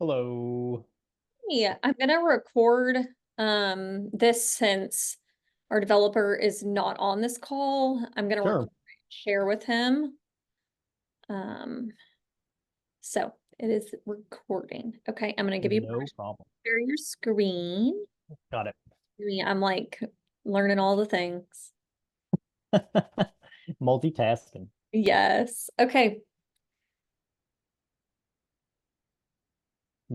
Hello. Yeah, I'm gonna record this since our developer is not on this call. I'm gonna record Sure. share with him. Um, so it is recording. Okay, I'm gonna give you No problem. share your screen. Got it. I'm like learning all the things. Multitasking. Yes. Okay.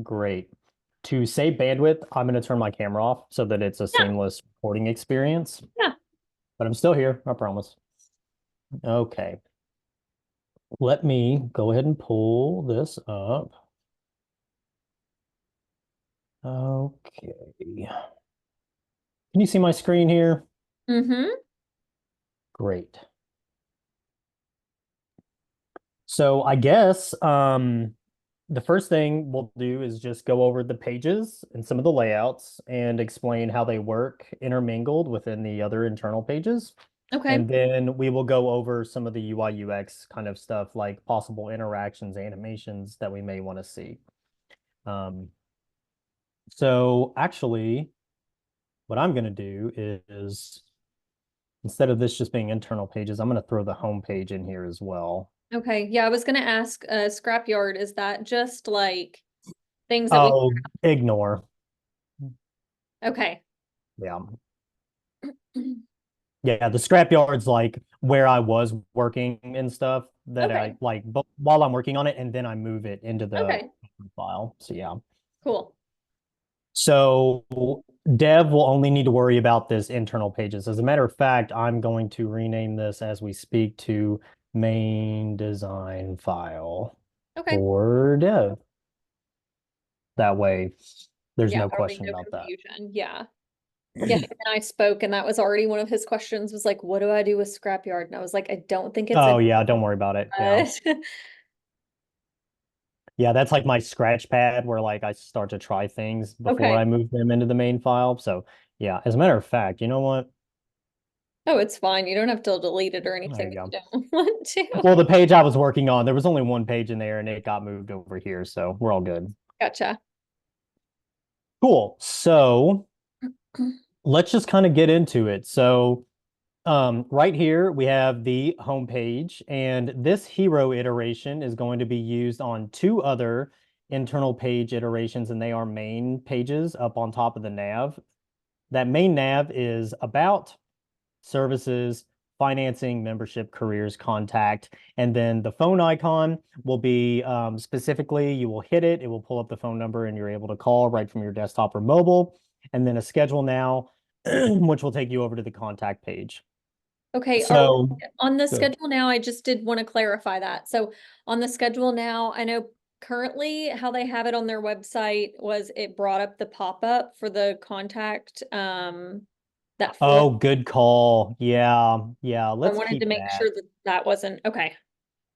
Great. To save bandwidth, I'm going to turn my camera off so that it's a Yeah, seamless recording experience. yeah. But I'm still here, I promise. Okay. Let me go ahead and pull this up. Okay. Can you see my screen here? Mm-hmm. Great. So I guess the first thing we'll do is just go over the pages and some of the layouts and explain how they work intermingled within the other internal pages. Okay. And then we will go over some of the UI UX kind of stuff like possible interactions, animations that we may want to see. Um, so actually, what I'm going to do is instead of this just being internal pages, I'm going to throw the home page in here as well. Okay. Yeah, I was gonna ask, Scrapyard, is that just like things that we Oh, ignore. okay. Yeah. Yeah, the scrapyard's like where I was working and stuff that I Okay. like but while I'm working on it and then I move it into the Okay. file. So yeah. Cool. So dev will only need to worry about this internal pages. As a matter of fact, I'm going to rename this as we speak to main design file Okay. for dev. That way there's Yeah, no there'll be question no about that. confusion. Yeah. Yeah, him and I spoke, and that was already one of his questions was like, what do I do with Scrapyard? And I was like, I don't think it's Oh in, yeah, don't worry about it. Yeah. but Yeah, that's like my scratch pad where like I start to try things before I okay. move them into the main file. So yeah, as a matter of fact, you know what? Oh, it's fine. You don't have to delete it or There anything you if you go. don't want to. Well, the page I was working on, there was only one page in there and it got moved over here, so we're all good. Gotcha. Cool. So let's just kind of get into it. So right here we have the home page, and this hero iteration is going to be used on two other internal page iterations, and they are main pages up on top of the nav. That main nav is about services, financing, membership, careers, contact, and then the phone icon will be specifically, you will hit it, it will pull up the phone number and you're able to call right from your desktop or mobile, and then a schedule now, which will take you over to the contact page. Okay, are we So on the good. schedule now? I just did want to clarify that. So on the schedule now, I know currently how they have it on their website was it brought up the pop-up for the contact, that form. Oh, good call. Yeah, yeah, I let's wanted to keep make that. sure that that wasn't okay. I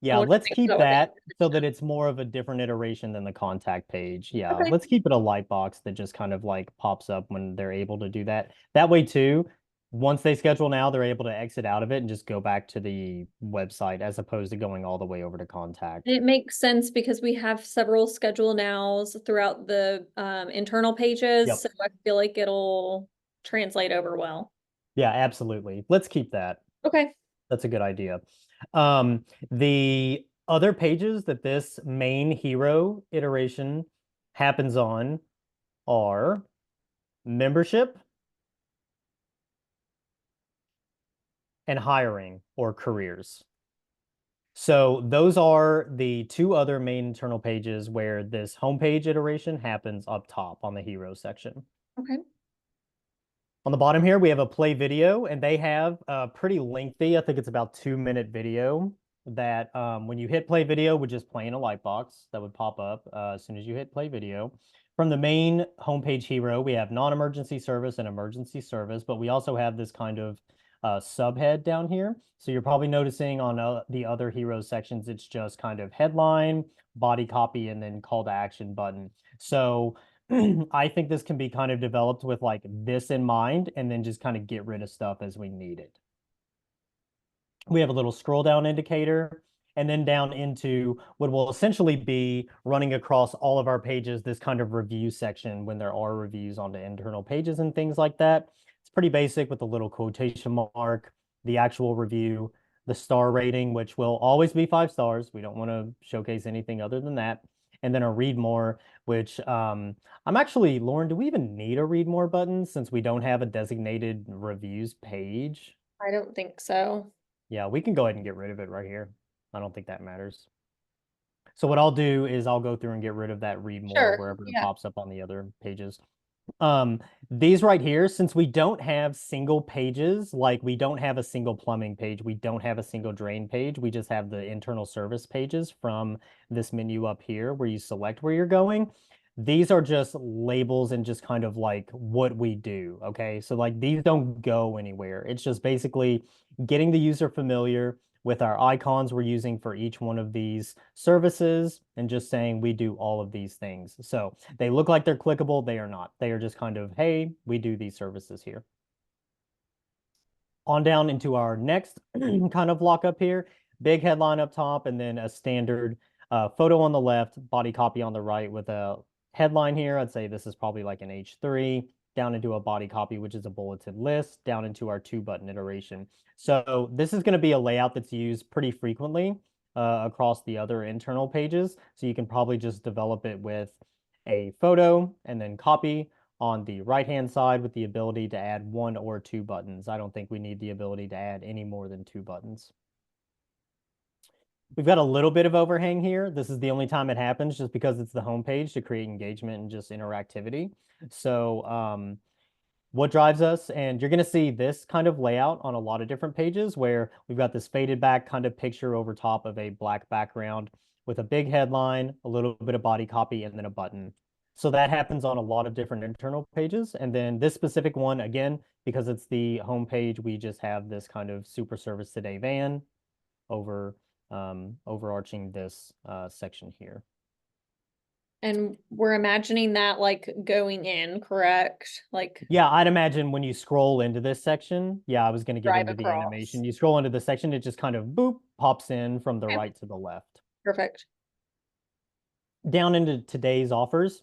Yeah, wanted to let's make sure keep that wasn't that so that consistent. it's more of a different iteration than the contact page. Yeah, Okay. let's keep it a light box that just kind of like pops up when they're able to do that. That way too, once they schedule now, they're able to exit out of it and just go back to the website as opposed to going all the way over to contact. It makes sense because we have several schedule nows throughout the internal pages, Yep. so I feel like it'll translate over well. Yeah, absolutely. Let's keep that. Okay. That's a good idea. The other pages that this main hero iteration happens on are membership and hiring or careers. So those are the two other main internal pages where this homepage iteration happens up top on the hero section. Okay. On the bottom here, we have a play video, and they have a pretty lengthy, I think it's about 2 minute video that when you hit play video would just play in a light box that would pop up as soon as you hit play video. From the main homepage hero, we have non-emergency service and emergency service, but we also have this kind of subhead down here. So you're probably noticing on the other hero sections, it's just kind of headline, body copy, and then call to action button. So I think this can be kind of developed with like this in mind and then just kind of get rid of stuff as we need it. We have a little scroll down indicator. and then down into what will essentially be running across all of our pages, this kind of review section when there are reviews on the internal pages and things like that. It's pretty basic with a little quotation mark, the actual review, the star rating, which will always be 5 stars. We don't want to showcase anything other than that. And then a read more, which I'm actually, Lauren, do we even need a read more button since we don't have a designated reviews page? I don't think so. Yeah, we can go ahead and get rid of it right here. I don't think that matters. So what I'll do is I'll go through and get rid of that read more Sure. wherever it Yeah. pops up on the other pages. These right here, since we don't have single pages, like we don't have a single plumbing page, we don't have a single drain page, we just have the internal service pages from this menu up here where you select where you're going. These are just labels and just kind of like what we do, okay? So like these don't go anywhere. It's just basically getting the user familiar with our icons we're using for each one of these services and just saying we do all of these things. So they look like they're clickable. They are not. They are just kind of, hey, we do these services here. On down into our next kind of lockup here, big headline up top, and then a standard photo on the left, body copy on the right with a headline here. I'd say this is probably like an H3, down into a body copy, which is a bulleted list, down into our 2-button iteration. So this is going to be a layout that's used pretty frequently across the other internal pages. So you can probably just develop it with a photo and then copy on the right-hand side with the ability to add 1 or 2 buttons. I don't think we need the ability to add any more than 2 buttons. We've got a little bit of overhang here. This is the only time it happens just because it's the home page to create engagement and just interactivity. So what drives us, and you're going to see this kind of layout on a lot of different pages where we've got this faded back kind of picture over top of a black background with a big headline, a little bit of body copy, and then a button. So that happens on a lot of different internal pages. And then this specific one, again, because it's the home page, we just have this kind of super service today van over overarching this section here. And we're imagining that like going in, correct? Like Yeah, I'd imagine when you scroll into this section, yeah, I was going to get drive into the across. animation. You scroll into the section, it just kind of boop, pops in from the Okay. right to the left. Perfect. Down into today's offers.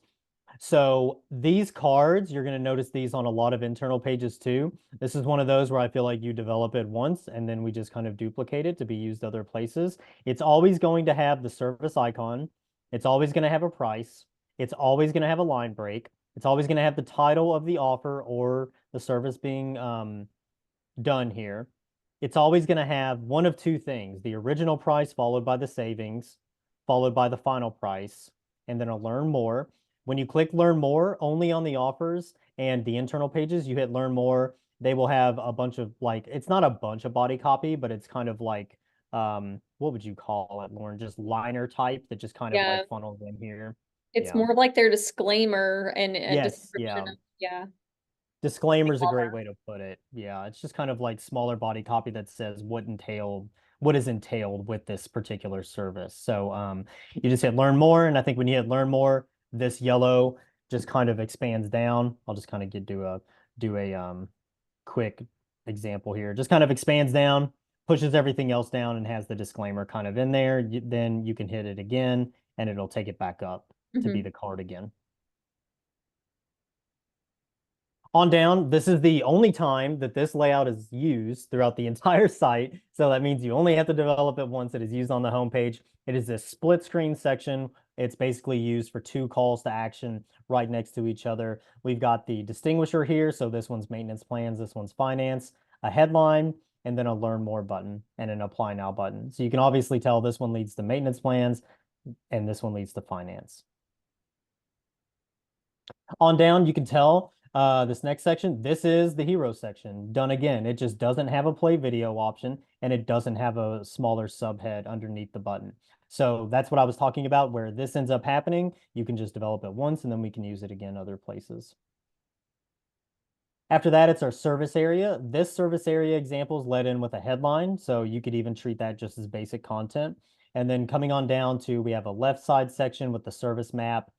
So these cards, you're going to notice these on a lot of internal pages too. This is one of those where I feel like you develop it once and then we just kind of duplicate it to be used other places. It's always going to have the service icon. It's always going to have a price. It's always going to have a line break. It's always going to have the title of the offer or the service being done here. It's always going to have one of two things, the original price followed by the savings, followed by the final price, and then a learn more. When you click learn more only on the offers and the internal pages, you hit learn more, they will have a bunch of like, it's not a bunch of body copy, but it's kind of like, what would you call it, Lauren? Just liner type that just kind of Yeah. like funnels in here. It's Yeah. more of like their disclaimer and a Yes. description Yeah. of, yeah. Disclaimer is a great way to put it. Yeah, it's just kind of like smaller body copy that says what is entailed with this particular service. So you just hit learn more, and I think when you hit learn more, this yellow just kind of expands down. I'll just kind of do a quick example here. Just kind of expands down, pushes everything else down, and has the disclaimer kind of in there. Then you can hit it again, and it'll take it back up to be the card again. On down, this is the only time that this layout is used throughout the entire site. So that means you only have to develop it once. It is used on the homepage. It is this split screen section. It's basically used for 2 calls to action right next to each other. We've got the distinguisher here. So this one's maintenance plans, this one's finance, a headline, and then a learn more button and an apply now button. So you can obviously tell this one leads to maintenance plans and this one leads to finance. On down, you can tell this next section, this is the hero section done again. It just doesn't have a play video option and it doesn't have a smaller subhead underneath the button. So that's what I was talking about where this ends up happening. You can just develop it once and then we can use it again other places. After that, it's our service area. This service area example is let in with a headline. So you could even treat that just as basic content. And then coming on down to, we have a left side section with the service map.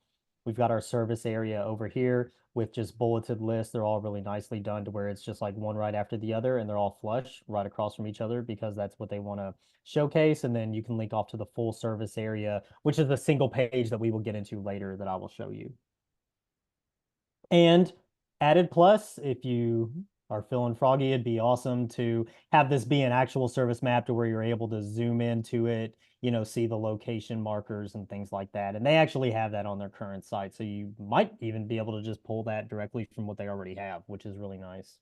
We've got our service area over here with just bulleted lists. They're all really nicely done to where it's just like one right after the other, and they're all flush right across from each other because that's what they want to showcase. And then you can link off to the full service area, which is a single page that we will get into later that I will show you. And added plus, if you are feeling froggy, it'd be awesome to have this be an actual service map to where you're able to zoom into it, see the location markers and things like that. And they actually have that on their current site. So you might even be able to just pull that directly from what they already have, which is really nice.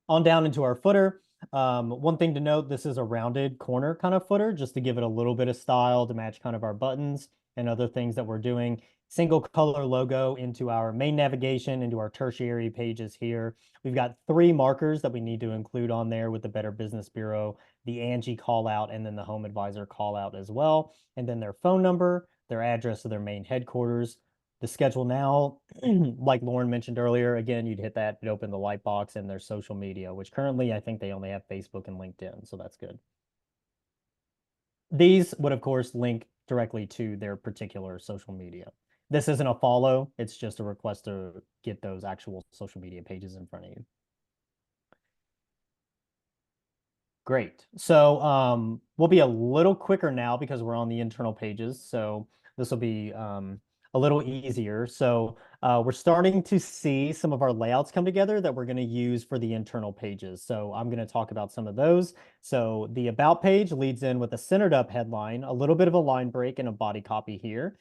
On down into our footer. One thing to note, this is a rounded corner kind of footer, just to give it a little bit of style to match kind of our buttons and other things that we're doing. Single color logo into our main navigation, into our tertiary pages here. We've got 3 markers that we need to include on there with the Better Business Bureau, the Angie call out, and then the Home Advisor call out as well. And then their phone number, their address of their main headquarters. The schedule now, like Lauren mentioned earlier, again, you'd hit that, it opened the light box and their social media, which currently I think they only have Facebook and LinkedIn, so that's good. These would, of course, link directly to their particular social media. This isn't a follow, it's just a request to get those actual social media pages in front of you. Great. So we'll be a little quicker now because we're on the internal pages. So this will be a little easier. So we're starting to see some of our layouts come together that we're going to use for the internal pages. So I'm going to talk about some of those. So the About page leads in with a centered up headline, a little bit of a line break and a body copy here.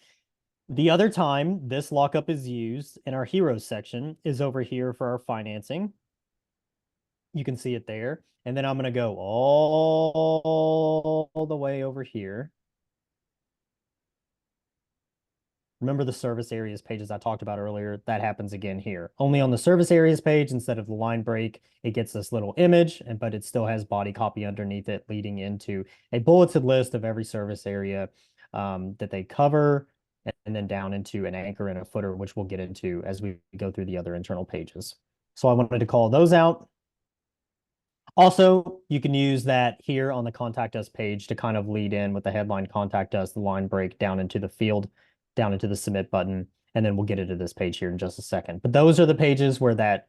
The other time this lockup is used in our Heroes section is over here for our financing. You can see it there. And then I'm going to go all the way over here. Remember the service areas pages I talked about earlier? That happens again here. Only on the service areas page, instead of the line break, it gets this little image, but it still has body copy underneath it, leading into a bulleted list of every service area that they cover, and then down into an anchor and a footer, which we'll get into as we go through the other internal pages. So I wanted to call those out. Also, you can use that here on the Contact Us page to kind of lead in with the headline Contact Us, the line break down into the field, down into the Submit button, and then we'll get into this page here in just a second. But those are the pages where that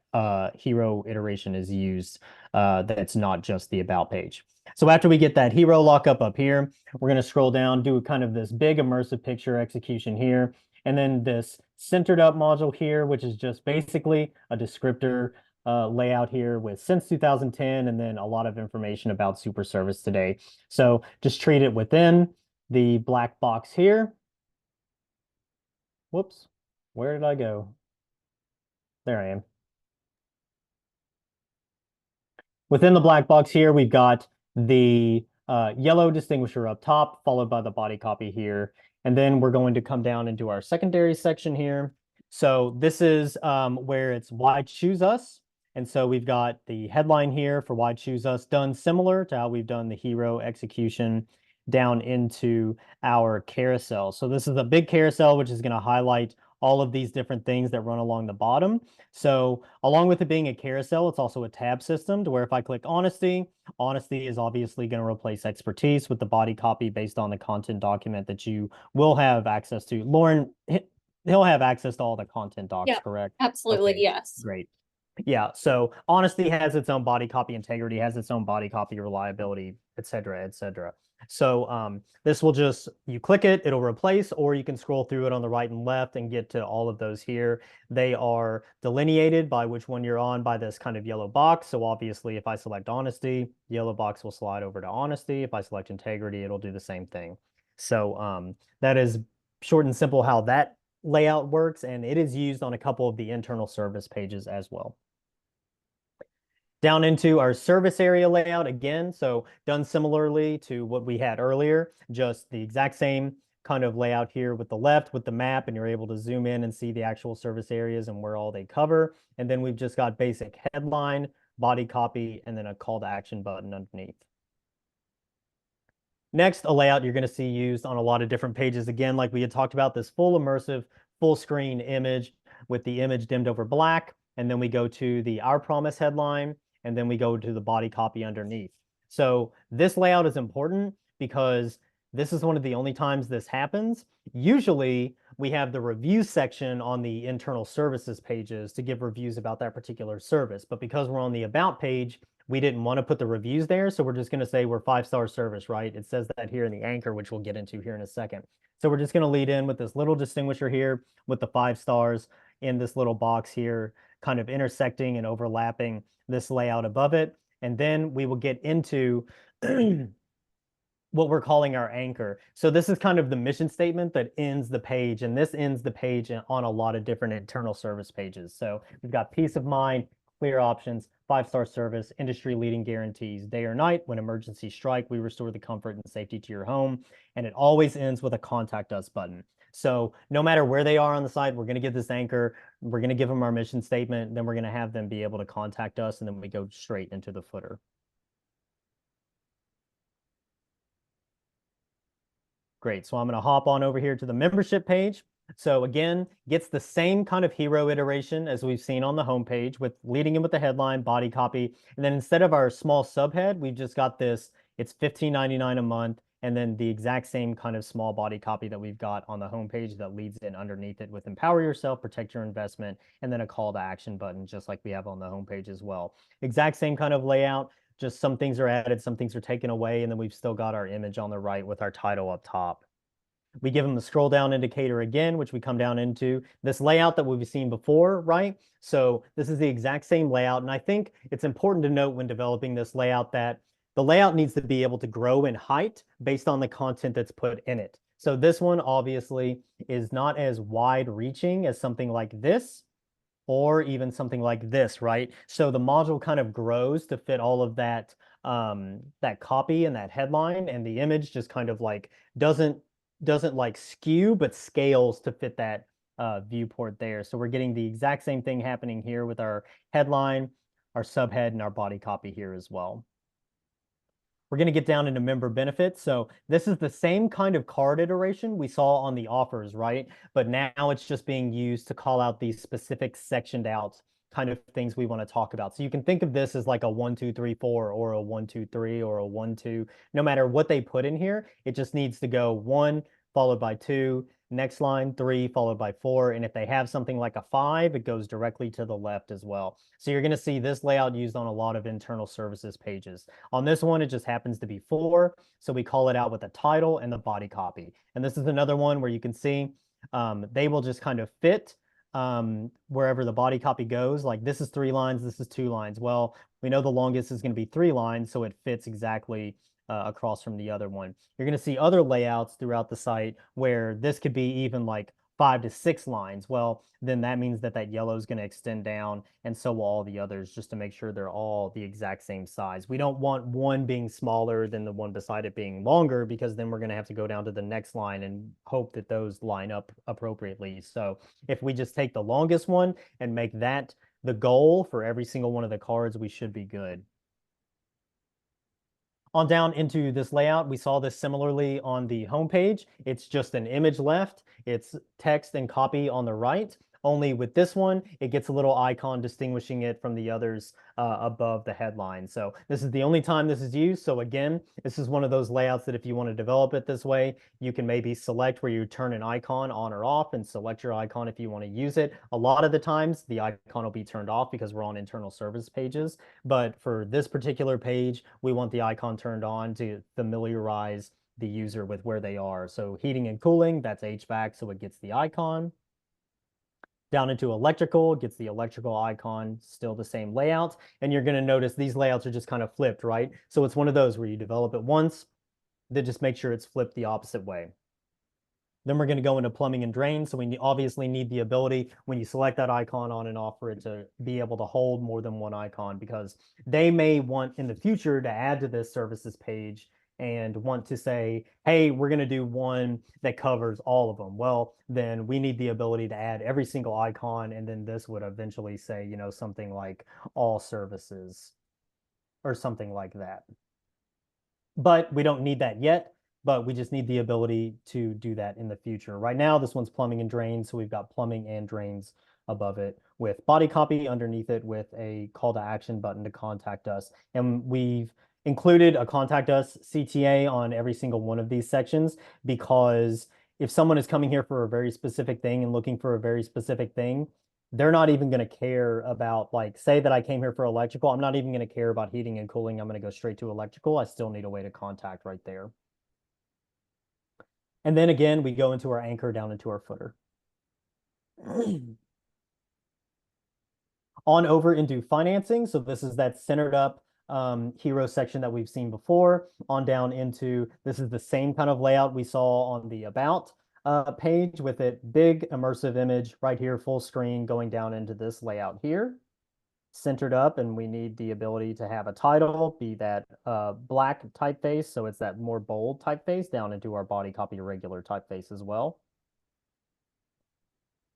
hero iteration is used. That's not just the About page. So after we get that hero lockup up here, we're going to scroll down, do kind of this big immersive picture execution here, and then this centered up module here, which is just basically a descriptor layout here with since 2010, and then a lot of information about Super Service today. So just treat it within the black box here. Whoops, where did I go? There I am. Within the black box here, we've got the yellow distinguisher up top, followed by the body copy here. And then we're going to come down into our secondary section here. So this is where it's Why Choose Us. And so we've got the headline here for Why Choose Us, done similar to how we've done the hero execution down into our carousel. So this is a big carousel, which is going to highlight all of these different things that run along the bottom. So along with it being a carousel, it's also a tab system to where if I click honesty, honesty is obviously going to replace expertise with the body copy based on the content document that you will have access to. Lauren, he'll have access to all the content docs, Yeah, correct? absolutely, Okay, yes. great. Yeah, so honesty has its own body copy, integrity has its own body copy, reliability, et cetera, et cetera. So this will just, you click it, it'll replace, or you can scroll through it on the right and left and get to all of those here. They are delineated by which one you're on by this kind of yellow box. So obviously, if I select honesty, yellow box will slide over to honesty. If I select integrity, it'll do the same thing. So that is short and simple how that layout works, and it is used on a couple of the internal service pages as well. Down into our service area layout again, so done similarly to what we had earlier, just the exact same kind of layout here with the left with the map, and you're able to zoom in and see the actual service areas and where all they cover. And then we've just got basic headline, body copy, and then a call to action button underneath. Next, a layout you're going to see used on a lot of different pages. Again, like we had talked about, this full immersive, full screen image with the image dimmed over black. And then we go to the Our Promise headline, and then we go to the body copy underneath. So this layout is important because this is one of the only times this happens. Usually we have the review section on the internal services pages to give reviews about that particular service. But because we're on the about page, we didn't want to put the reviews there. So we're just going to say we're 5-star service, right? It says that here in the anchor, which we'll get into here in a second. So we're just going to lead in with this little distinguisher here with the 5 stars in this little box here, kind of intersecting and overlapping this layout above it. And then we will get into what we're calling our anchor. So this is kind of the mission statement that ends the page, and this ends the page on a lot of different internal service pages. So we've got peace of mind, clear options, 5-star service, industry-leading guarantees, day or night. When emergencies strike, we restore the comfort and safety to your home. And it always ends with a contact us button. So no matter where they are on the site, we're going to get this anchor, we're going to give them our mission statement, then we're going to have them be able to contact us, and then we go straight into the footer. Great. So I'm going to hop on over here to the membership page. So again, gets the same kind of hero iteration as we've seen on the homepage, with leading in with the headline, body copy. And then instead of our small subhead, we've just got this, it's $15.99 a month. And then the exact same kind of small body copy that we've got on the homepage that leads in underneath it with empower yourself, protect your investment, and then a call to action button, just like we have on the homepage as well. Exact same kind of layout. Just some things are added, some things are taken away, and then we've still got our image on the right with our title up top. We give them the scroll down indicator again, which we come down into this layout that we've seen before, right? So this is the exact same layout. And I think it's important to note when developing this layout that the layout needs to be able to grow in height based on the content that's put in it. So this one obviously is not as wide reaching as something like this, or even something like this, right? So the module kind of grows to fit all of that that copy and that headline, and the image just kind of like doesn't like skew, but scales to fit that viewport there. So we're getting the exact same thing happening here with our headline, our subhead, and our body copy here as well. We're going to get down into member benefits. So this is the same kind of card iteration we saw on the offers, right? But now it's just being used to call out these specific sectioned out kind of things we want to talk about. So you can think of this as like a 1, 2, 3, 4, or a 1, 2, 3, or a 1, 2. No matter what they put in here, it just needs to go 1 followed by 2, next line 3 followed by 4. And if they have something like a 5, it goes directly to the left as well. So you're going to see this layout used on a lot of internal services pages. On this one, it just happens to be 4. So we call it out with the title and the body copy. And this is another one where you can see they will just kind of fit wherever the body copy goes. Like this is 3 lines, this is 2 lines. Well, we know the longest is going to be 3 lines, so it fits exactly across from the other one. You're going to see other layouts throughout the site where this could be even like 5 to 6 lines. Well, then that means that that yellow is going to extend down, and so will all the others, just to make sure they're all the exact same size. We don't want one being smaller than the one beside it being longer, because then we're going to have to go down to the next line and hope that those line up appropriately. So if we just take the longest one and make that the goal for every single one of the cards, we should be good. On down into this layout, we saw this similarly on the homepage. It's just an image left. It's text and copy on the right. Only with this one, it gets a little icon distinguishing it from the others above the headline. So this is the only time this is used. So again, this is one of those layouts that if you want to develop it this way, you can maybe select where you turn an icon on or off, and select your icon if you want to use it. A lot of the times, the icon will be turned off because we're on internal service pages. But for this particular page, we want the icon turned on to familiarize the user with where they are. So heating and cooling, that's HVAC, so it gets the icon. Down into electrical, gets the electrical icon, still the same layout. And you're going to notice these layouts are just kind of flipped, right? So it's one of those where you develop it once, then just make sure it's flipped the opposite way. Then we're going to go into plumbing and drain. So we obviously need the ability, when you select that icon on and off, for it to be able to hold more than one icon, because they may want in the future to add to this services page and want to say, hey, we're going to do one that covers all of them. Well, then we need the ability to add every single icon, and then this would eventually say, you know, something like all services or something like that. But we don't need that yet, but we just need the ability to do that in the future. Right now, this one's plumbing and drains, so we've got plumbing and drains above it with body copy underneath it with a call to action button to contact us. And we've included a contact us CTA on every single one of these sections, because if someone is coming here for a very specific thing and looking for a very specific thing, they're not even going to care about, like, say that I came here for electrical. I'm not even going to care about heating and cooling. I'm going to go straight to electrical. I still need a way to contact right there. And then again, we go into our anchor down into our footer. On over into financing. So this is that centered up hero section that we've seen before. On down into, this is the same kind of layout we saw on the about page with it big immersive image right here, full screen, going down into this layout here, centered up, and we need the ability to have a title, be that black typeface, so it's that more bold typeface, down into our body copy regular typeface as well.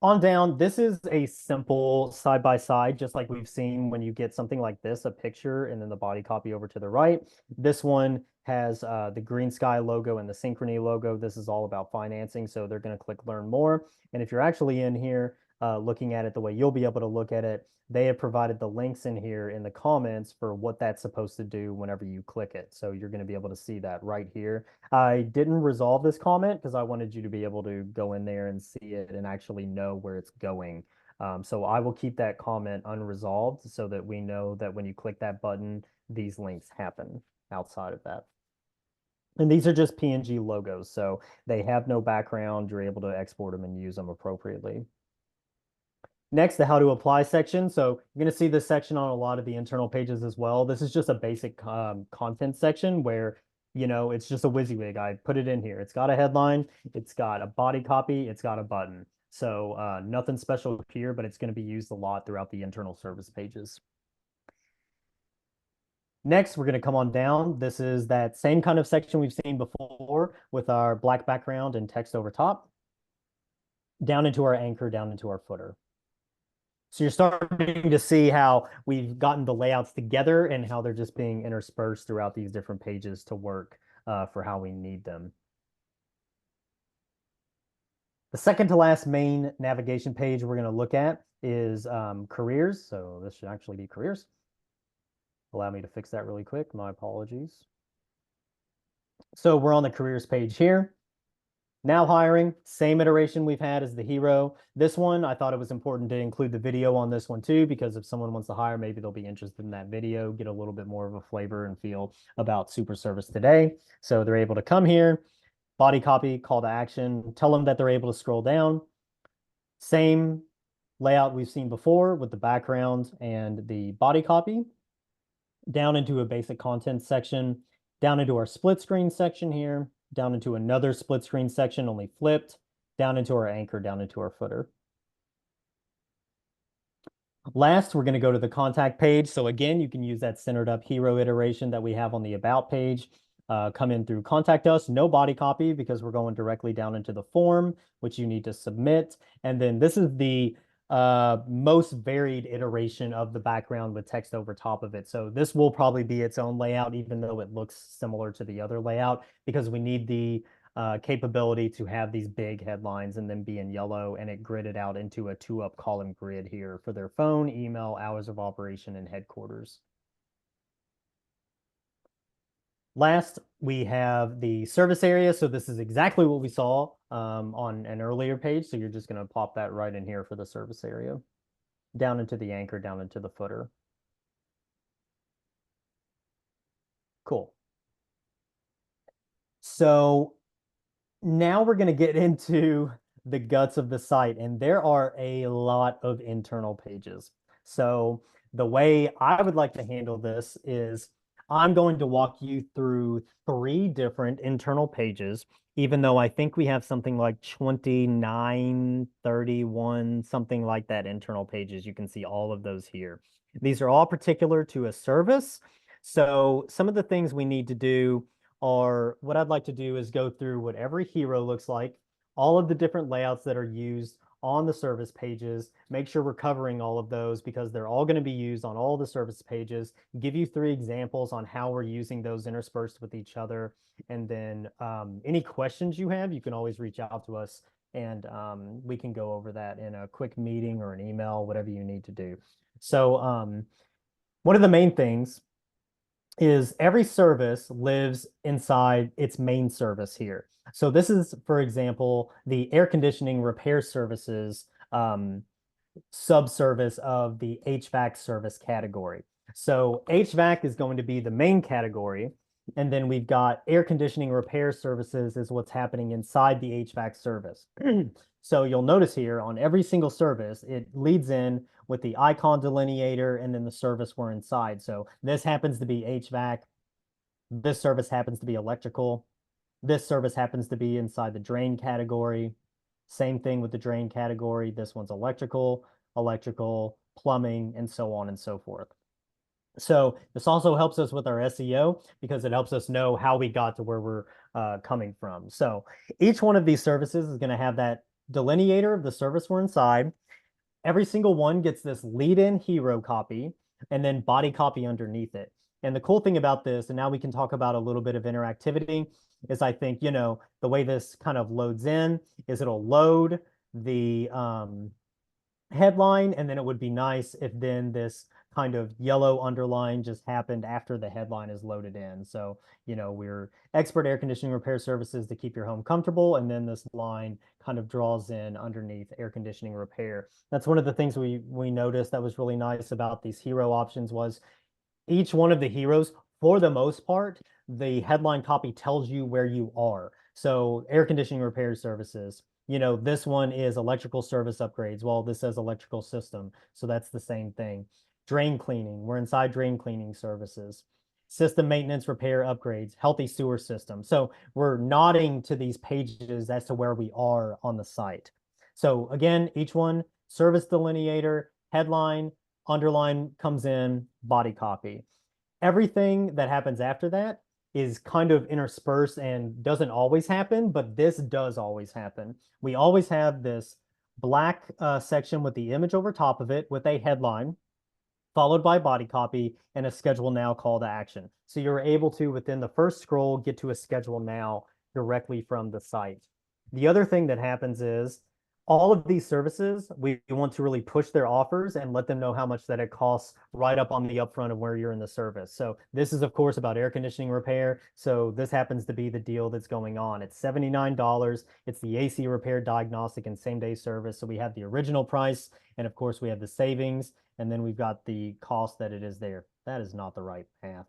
On down, this is a simple side by side, just like we've seen when you get something like this, a picture and then the body copy over to the right. This one has the Green Sky logo and the Synchrony logo. This is all about financing, so they're going to click learn more. And if you're actually in here looking at it the way you'll be able to look at it, they have provided the links in here in the comments for what that's supposed to do whenever you click it. So you're going to be able to see that right here. I didn't resolve this comment because I wanted you to be able to go in there and see it and actually know where it's going. So I will keep that comment unresolved so that we know that when you click that button, these links happen outside of that. And these are just PNG logos, so they have no background. You're able to export them and use them appropriately. Next, the how to apply section. So you're going to see this section on a lot of the internal pages as well. This is just a basic content section where, you know, it's just a WYSIWYG. I put it in here. It's got a headline, it's got a body copy, it's got a button. So nothing special here, but it's going to be used a lot throughout the internal service pages. Next, we're going to come on down. This is that same kind of section we've seen before with our black background and text over top. Down into our anchor, down into our footer. So you're starting to see how we've gotten the layouts together and how they're just being interspersed throughout these different pages to work for how we need them. The second to last main navigation page we're going to look at is careers. So this should actually be careers. Allow me to fix that really quick. My apologies. So we're on the careers page here. Now hiring, same iteration we've had as the hero. This one, I thought it was important to include the video on this one too, because if someone wants to hire, maybe they'll be interested in that video, get a little bit more of a flavor and feel about Super Service Today. So they're able to come here, body copy, call to action, tell them that they're able to scroll down. Same layout we've seen before with the background and the body copy. Down into a basic content section, down into our split screen section here, down into another split screen section, only flipped, down into our anchor, down into our footer. Last, we're going to go to the contact page. So again, you can use that centered up hero iteration that we have on the about page. Come in through contact us, no body copy because we're going directly down into the form, which you need to submit. And then this is the most varied iteration of the background with text over top of it. So this will probably be its own layout, even though it looks similar to the other layout, because we need the capability to have these big headlines and then be in yellow and it gridded out into a 2-up column grid here for their phone, email, hours of operation, and headquarters. Last, we have the service area. So this is exactly what we saw on an earlier page. So you're just going to pop that right in here for the service area, down into the anchor, down into the footer. Cool. So now we're going to get into the guts of the site, and there are a lot of internal pages. So the way I would like to handle this is I'm going to walk you through 3 different internal pages, even though I think we have something like 29, 31, something like that internal pages. You can see all of those here. These are all particular to a service. So some of the things we need to do are, what I'd like to do is go through what every hero looks like, all of the different layouts that are used on the service pages, make sure we're covering all of those because they're all going to be used on all the service pages, give you 3 examples on how we're using those interspersed with each other. And then any questions you have, you can always reach out to us and we can go over that in a quick meeting or an email, whatever you need to do. So one of the main things is every service lives inside its main service here. So this is, for example, the air conditioning repair services subservice of the HVAC service category. So HVAC is going to be the main category. And then we've got air conditioning repair services is what's happening inside the HVAC service. So you'll notice here on every single service, it leads in with the icon delineator and then the service we're inside. So this happens to be HVAC. This service happens to be electrical. This service happens to be inside the drain category. Same thing with the drain category. This one's electrical, plumbing, and so on and so forth. So this also helps us with our SEO because it helps us know how we got to where we're coming from. So each one of these services is going to have that delineator of the service we're inside. Every single one gets this lead-in hero copy and then body copy underneath it. And the cool thing about this, and now we can talk about a little bit of interactivity, is I think, the way this kind of loads in is it'll load the headline, and then it would be nice if then this kind of yellow underline just happened after the headline is loaded in. So, we're expert air conditioning repair services to keep your home comfortable. And then this line kind of draws in underneath air conditioning repair. That's one of the things we noticed that was really nice about these hero options was each one of the heroes, for the most part, the headline copy tells you where you are. So air conditioning repair services, this one is electrical service upgrades. Well, this says electrical system, so that's the same thing. Drain cleaning, we're inside drain cleaning services. System maintenance, repair, upgrades, healthy sewer system. So we're nodding to these pages as to where we are on the site. So again, each one, service delineator, headline, underline comes in, body copy. Everything that happens after that is kind of interspersed and doesn't always happen, but this does always happen. We always have this black section with the image over top of it with a headline, followed by body copy and a schedule now call to action. So you're able to, within the first scroll, get to a schedule now directly from the site. The other thing that happens is all of these services, we want to really push their offers and let them know how much that it costs right up on the upfront of where you're in the service. So this is, of course, about air conditioning repair. So this happens to be the deal that's going on. It's $79. It's the AC repair, diagnostic, and same-day service. So we have the original price, and of course, we have the savings, and then we've got the cost that it is there. That is not the right math.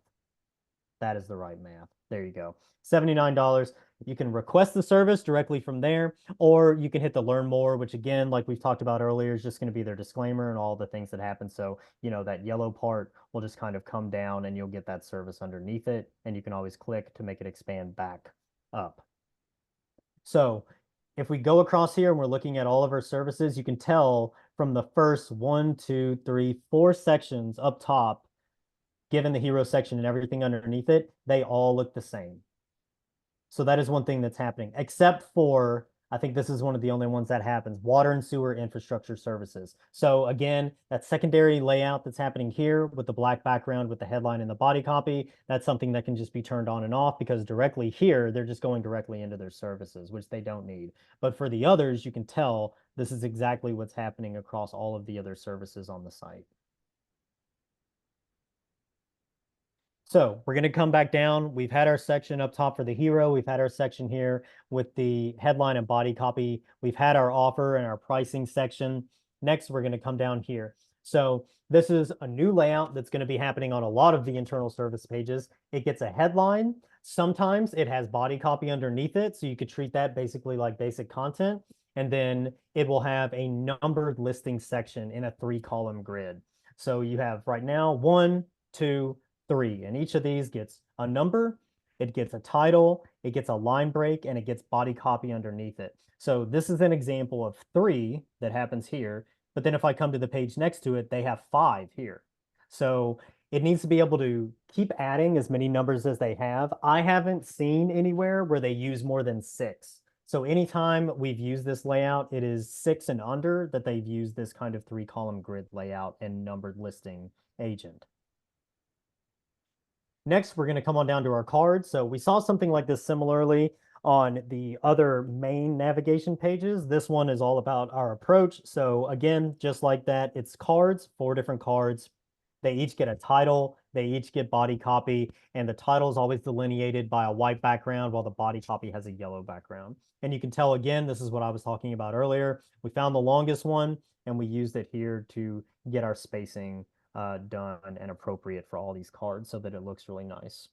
That is the right math. There you go. $79. You can request the service directly from there, or you can hit the learn more, which again, like we've talked about earlier, is just going to be their disclaimer and all the things that happen. So, that yellow part will just kind of come down and you'll get that service underneath it. And you can always click to make it expand back up. So if we go across here and we're looking at all of our services, you can tell from the first 1, 2, 3, 4 sections up top, given the hero section and everything underneath it, they all look the same. So that is one thing that's happening, except for, I think this is one of the only ones that happens, water and sewer infrastructure services. So again, that secondary layout that's happening here with the black background with the headline and the body copy, that's something that can just be turned on and off because directly here, they're just going directly into their services, which they don't need. But for the others, you can tell this is exactly what's happening across all of the other services on the site. So we're going to come back down. We've had our section up top for the hero. We've had our section here with the headline and body copy. We've had our offer and our pricing section. Next, we're going to come down here. So this is a new layout that's going to be happening on a lot of the internal service pages. It gets a headline. Sometimes it has body copy underneath it. So you could treat that basically like basic content. And then it will have a numbered listing section in a 3-column grid. So you have right now 1, 2, 3, and each of these gets a number, it gets a title, it gets a line break, and it gets body copy underneath it. So this is an example of 3 that happens here, but then if I come to the page next to it, they have 5 here. So it needs to be able to keep adding as many numbers as they have. I haven't seen anywhere where they use more than 6. So anytime we've used this layout, it is 6 and under that they've used this kind of 3-column grid layout and numbered listing agent. Next, we're going to come on down to our cards. So we saw something like this similarly on the other main navigation pages. This one is all about our approach. So again, just like that, it's cards, 4 different cards. They each get a title, they each get body copy, and the title is always delineated by a white background while the body copy has a yellow background. And you can tell again, this is what I was talking about earlier. We found the longest one and we used it here to get our spacing done and appropriate for all these cards so that it looks really nice.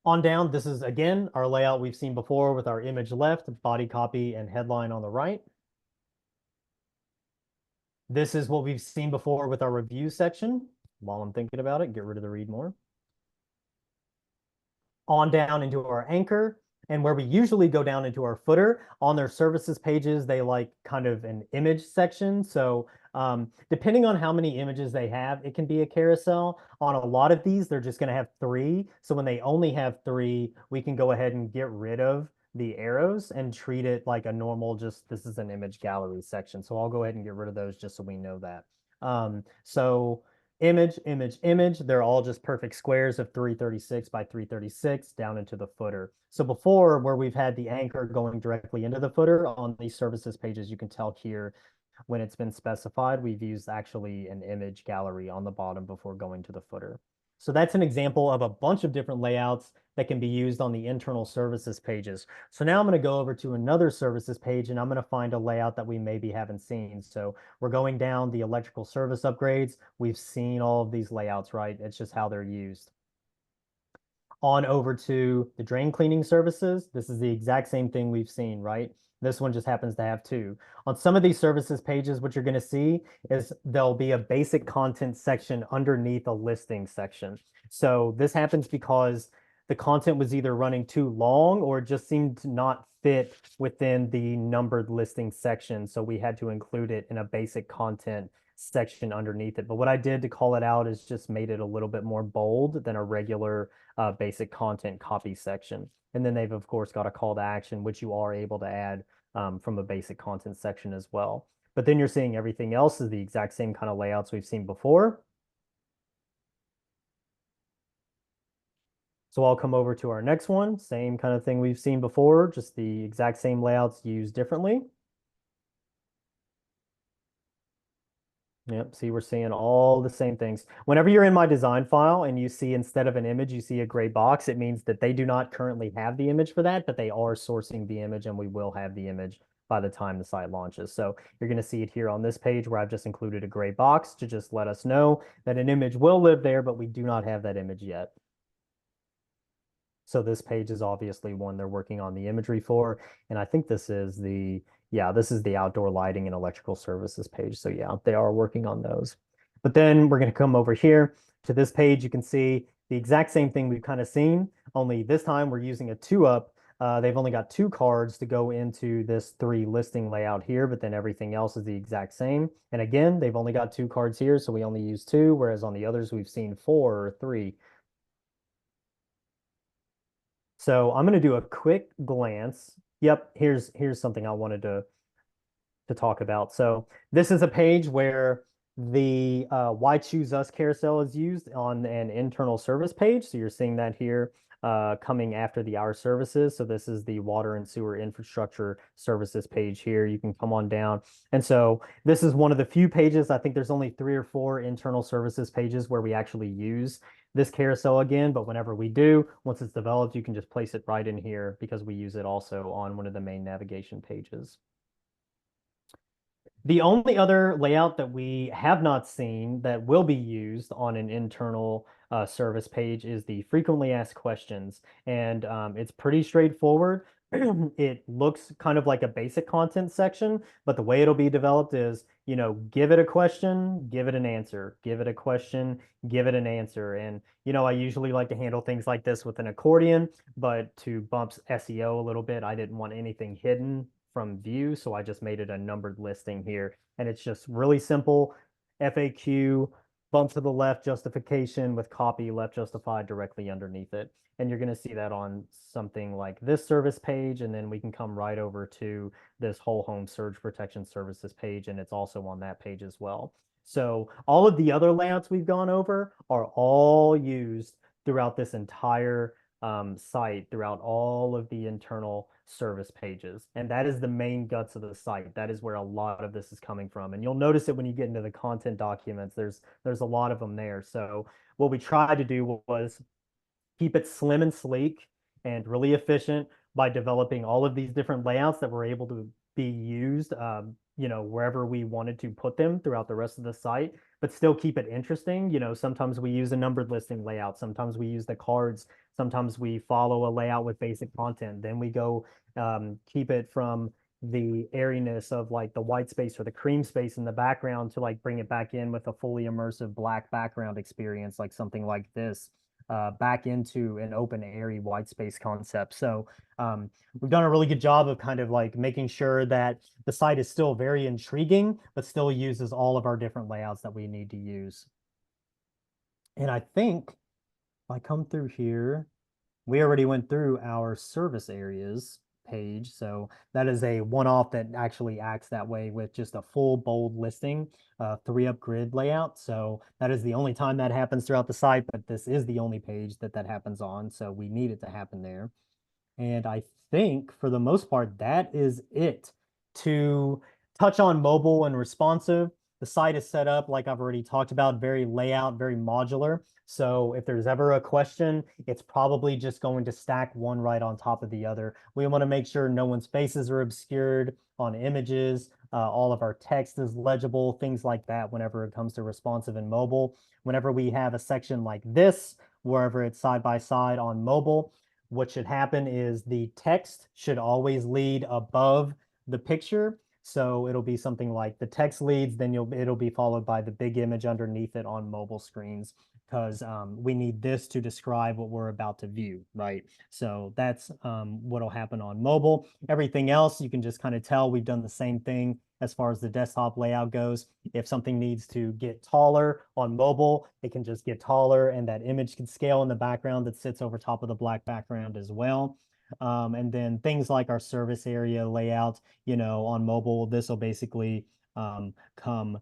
On down, this is again our layout we've seen before with our image left, body copy, and headline on the right. This is what we've seen before with our review section. While I'm thinking about it, get rid of the read more. On down into our anchor, and where we usually go down into our footer, on their services pages, they like kind of an image section. So depending on how many images they have, it can be a carousel. On a lot of these, they're just going to have 3. So when they only have 3, we can go ahead and get rid of the arrows and treat it like a normal, just this is an image gallery section. So I'll go ahead and get rid of those just so we know that. So image, image, image. They're all just perfect squares of 336 by 336 down into the footer. So before, where we've had the anchor going directly into the footer on these services pages, you can tell here when it's been specified, we've used actually an image gallery on the bottom before going to the footer. So that's an example of a bunch of different layouts that can be used on the internal services pages. So now I'm going to go over to another services page and I'm going to find a layout that we maybe haven't seen. So we're going down the electrical service upgrades. We've seen all of these layouts, right? It's just how they're used. On over to the drain cleaning services. This is the exact same thing we've seen, right? This one just happens to have 2. On some of these services pages, what you're going to see is there'll be a basic content section underneath a listing section. So this happens because the content was either running too long or it just seemed to not fit within the numbered listing section. So we had to include it in a basic content section underneath it. But what I did to call it out is just made it a little bit more bold than a regular basic content copy section. And then they've, of course, got a call to action, which you are able to add from a basic content section as well. But then you're seeing everything else is the exact same kind of layouts we've seen before. So I'll come over to our next one, same kind of thing we've seen before, just the exact same layouts used differently. Yep, see, we're seeing all the same things. Whenever you're in my design file and you see instead of an image, you see a gray box, it means that they do not currently have the image for that, but they are sourcing the image and we will have the image by the time the site launches. So you're going to see it here on this page where I've just included a gray box to just let us know that an image will live there, but we do not have that image yet. So this page is obviously one they're working on the imagery for. And I think this is this is the outdoor lighting and electrical services page. So yeah, they are working on those. But then we're going to come over here to this page. You can see the exact same thing we've kind of seen, only this time we're using a 2-up. They've only got 2 cards to go into this 3 listing layout here, but then everything else is the exact same. And again, they've only got 2 cards here, so we only use 2, whereas on the others we've seen 4 or 3. So I'm going to do a quick glance. Yep, here's something I wanted to talk about. So this is a page where the Why Choose Us carousel is used on an internal service page. So you're seeing that here coming after the Our Services. So this is the water and sewer infrastructure services page here. You can come on down. And so this is one of the few pages. I think there's only 3 or 4 internal services pages where we actually use this carousel again, but whenever we do, once it's developed, you can just place it right in here because we use it also on one of the main navigation pages. The only other layout that we have not seen that will be used on an internal service page is the frequently asked questions. And it's pretty straightforward. It looks kind of like a basic content section, but the way it'll be developed is, give it a question, give it an answer, give it a question, give it an answer. And, I usually like to handle things like this with an accordion, but to bump SEO a little bit, I didn't want anything hidden from view, so I just made it a numbered listing here. And it's just really simple. FAQ, bump to the left justification with copy left justified directly underneath it. And you're going to see that on something like this service page. And then we can come right over to this whole home surge protection services page. And it's also on that page as well. So all of the other layouts we've gone over are all used throughout this entire site, throughout all of the internal service pages. And that is the main guts of the site. That is where a lot of this is coming from. And you'll notice it when you get into the content documents. There's a lot of them there. So what we tried to do was keep it slim and sleek and really efficient by developing all of these different layouts that were able to be used, wherever we wanted to put them throughout the rest of the site, but still keep it interesting. Sometimes we use a numbered listing layout. Sometimes we use the cards. Sometimes we follow a layout with basic content. Then we go keep it from the airiness of like the white space or the cream space in the background to like bring it back in with a fully immersive black background experience, like something like this, back into an open, airy white space concept. So we've done a really good job of kind of like making sure that the site is still very intriguing, but still uses all of our different layouts that we need to use. And I think if I come through here, we already went through our service areas page. So that is a one-off that actually acts that way with just a full bold listing, 3-up grid layout. So that is the only time that happens throughout the site, but this is the only page that happens on. So we need it to happen there. And I think for the most part, that is it. To touch on mobile and responsive, the site is set up, like I've already talked about, very layout, very modular. So if there's ever a question, it's probably just going to stack one right on top of the other. We want to make sure no one's faces are obscured on images. All of our text is legible, things like that whenever it comes to responsive and mobile. Whenever we have a section like this, wherever it's side by side on mobile, what should happen is the text should always lead above the picture. So it'll be something like the text leads, then it'll be followed by the big image underneath it on mobile screens, because we need this to describe what we're about to view, right? So that's what'll happen on mobile. Everything else, you can just kind of tell we've done the same thing as far as the desktop layout goes. If something needs to get taller on mobile, it can just get taller, and that image can scale in the background that sits over top of the black background as well. And then things like our service area layout, on mobile, this will basically come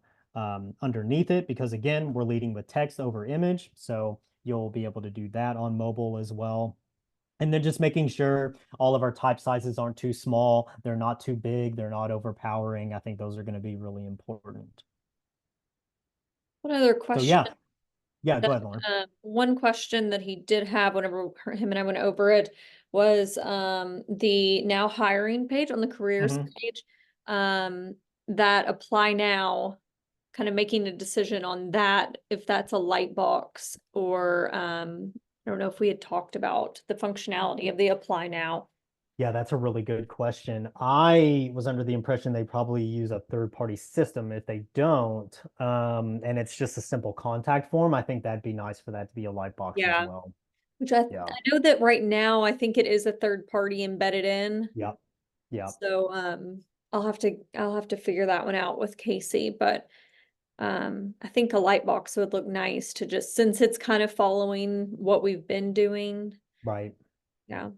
underneath it, because again, we're leading with text over image. So you'll be able to do that on mobile as well. And then just making sure all of our type sizes aren't too small, they're not too big, they're not overpowering. I think those are going to be really important. What other So question? yeah, go ahead, Lauren. One question that he did have whenever him and I went over it was the now hiring page on the careers page, that apply now, kind of making a decision on that, if that's a light box or I don't know if we had talked about the functionality of the apply now. Yeah, that's a really good question. I was under the impression they probably use a third-party system. If they don't, and it's just a simple contact form, I think that'd be nice for that to be a light box as Yeah. well. Which I Yeah. know that right now I think it is a third party embedded in. Yep. Yep. So I'll have to figure that one out with Casey, but I think a light box would look nice to just, since it's kind of following what we've been doing. Right. Yeah.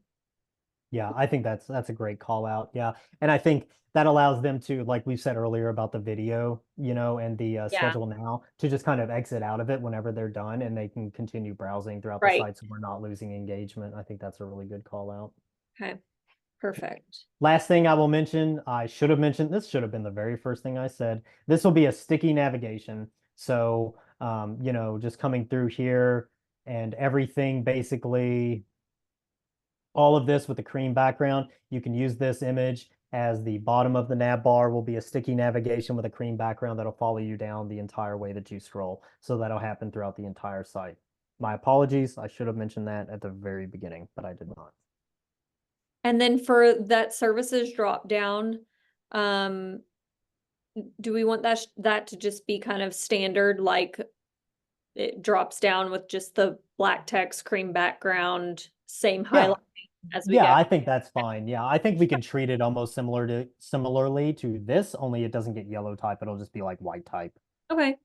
Yeah, I think that's a great call out. Yeah. And I think that allows them to, like we said earlier about the video, and the Yeah. schedule now, to just kind of exit out of it whenever they're done, and they can continue browsing throughout the Right. site so we're not losing engagement. I think that's a really good call out. Okay. Perfect. Last thing I will mention, I should have mentioned, this should have been the very first thing I said. This will be a sticky navigation. So, just coming through here and everything basically, all of this with the cream background, you can use this image as the bottom of the nav bar will be a sticky navigation with a cream background that'll follow you down the entire way that you scroll. So that'll happen throughout the entire site. My apologies. I should have mentioned that at the very beginning, but I did not. And then for that services drop down, do we want that to just be kind of standard, like it drops down with just the black text, cream background, same Yeah. highlighting as we Yeah, go? I think that's fine. Yeah, I think we can treat it almost similarly to this, only it doesn't get yellow type. It'll just be like white type. Okay.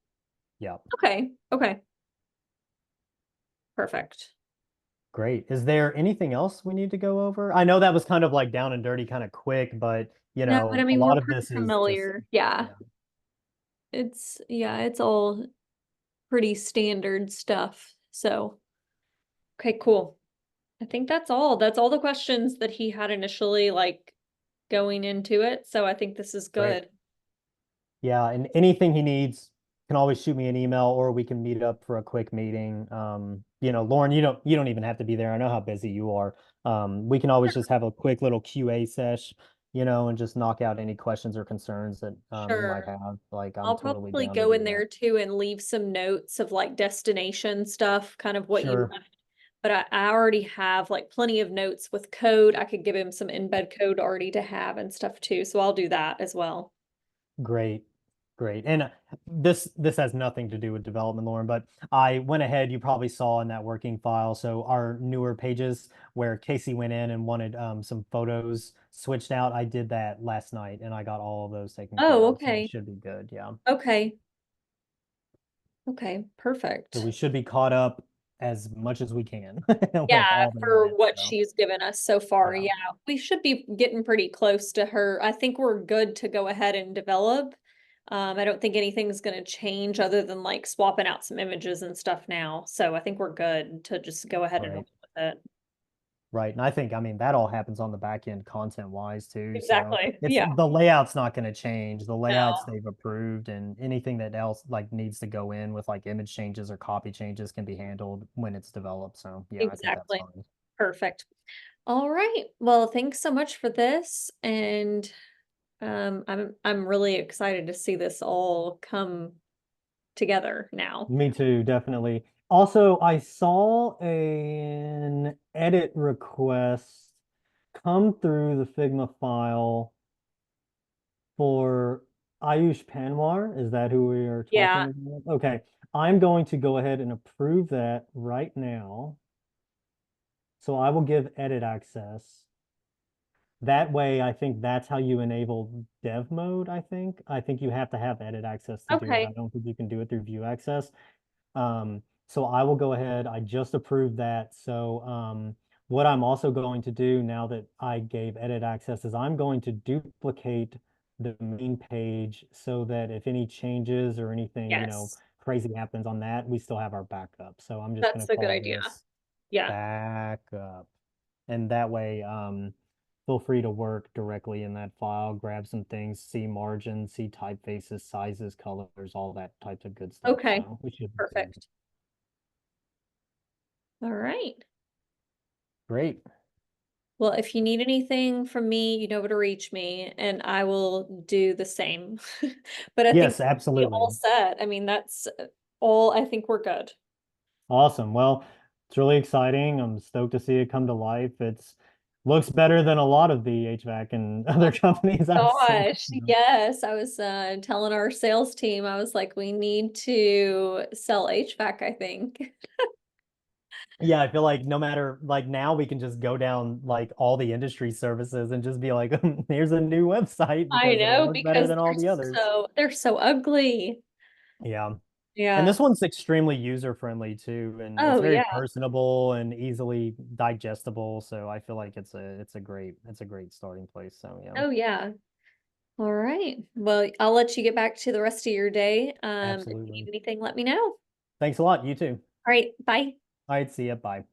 Yeah. Okay. Okay. Perfect. Great. Is there anything else we need to go over? I know that was kind of like down and dirty, kind of quick, but No, but I a mean, we're lot of pretty this is just, familiar. Yeah. yeah. It's all pretty standard stuff. So, okay, cool. I think that's all. That's all the questions that he had initially, like going into it. So I think this is Great. good. Yeah, and anything he needs can always shoot me an email or we can meet up for a quick meeting. Lauren, you don't even have to be there. I know how busy you are. We can always just have a quick little QA sesh, and just knock out any questions or concerns that you might Sure. have. Like I'm I'll totally probably down to go do in that. there too and leave some notes of like destination stuff, kind of what you Sure. left. But I already have like plenty of notes with code. I could give him some embed code already to have and stuff too. So I'll do that as well. Great. Great. And this has nothing to do with development, Lauren, but I went ahead, you probably saw in that working file. So our newer pages where Casey went in and wanted some photos switched out, I did that last night and I got all of those taken care Oh, of. So it okay. should be good. Yeah. Okay. Okay. So Perfect. we should be caught up as much as we can with Yeah, all the for edits. what So she's given us so far. yeah. Yeah, we should be getting pretty close to her. I think we're good to go ahead and develop. I don't think anything's going to change other than like swapping out some images and stuff now. So I think we're good to just go ahead and run Right. with it. Right. And I think, I mean, that all happens on the back end content wise too. So Exactly. it's Yeah. the layout's not going to change. The layouts No, they've approved and anything that else like needs to go in with like image changes or copy changes can be handled when it's developed. So yeah, I think that's exactly. fine. Perfect. All right. Well, thanks so much for this. And I'm really excited to see this all come together now. Me too, definitely. Also, I saw an edit request come through the Figma file for Ayush Panwar. Is that who we are Yeah. talking about? Okay. I'm going to go ahead and approve that right now. So I will give edit access. That way, I think that's how you enable dev mode, I think. I think you have to have edit access to do it. I Okay. don't think you can do it through view access. So I will go ahead. I just approved that. So what I'm also going to do now that I gave edit access is I'm going to duplicate the main page so that if any changes or anything, Yes. crazy happens on that, we still have our backup. So I'm just going That's to a good call idea. this Yeah. backup. And that way, feel free to work directly in that file, grab some things, see margins, see typefaces, sizes, colors, all that types of good stuff. Okay. So we should be good. Perfect. All right. Great. Well, if you need anything from me, you know where to reach me, and I will do the same. But I think Yes, we all absolutely. set. I mean, that's all. I think we're good. Awesome. Well, it's really exciting. I'm stoked to see it come to life. It's looks better than a lot of the HVAC and other companies I've seen. Gosh, yes. I was telling our sales team, I was like, we need to sell HVAC, I think. Yeah, I feel like no matter like now we can just go down like all the industry services and just be like, here's a new website I because it'll know look better because than all the others. they're so ugly. Yeah. And Yeah. this one's extremely user friendly too, and it's Oh, very yeah. personable and easily digestible. So I feel like it's a great starting place. So yeah, Oh, yeah. All right. Well, I'll let you get back to the rest of your day. If you need absolutely. anything, let me know. All Thanks a lot. You too. right. Bye. All right, see ya. Bye.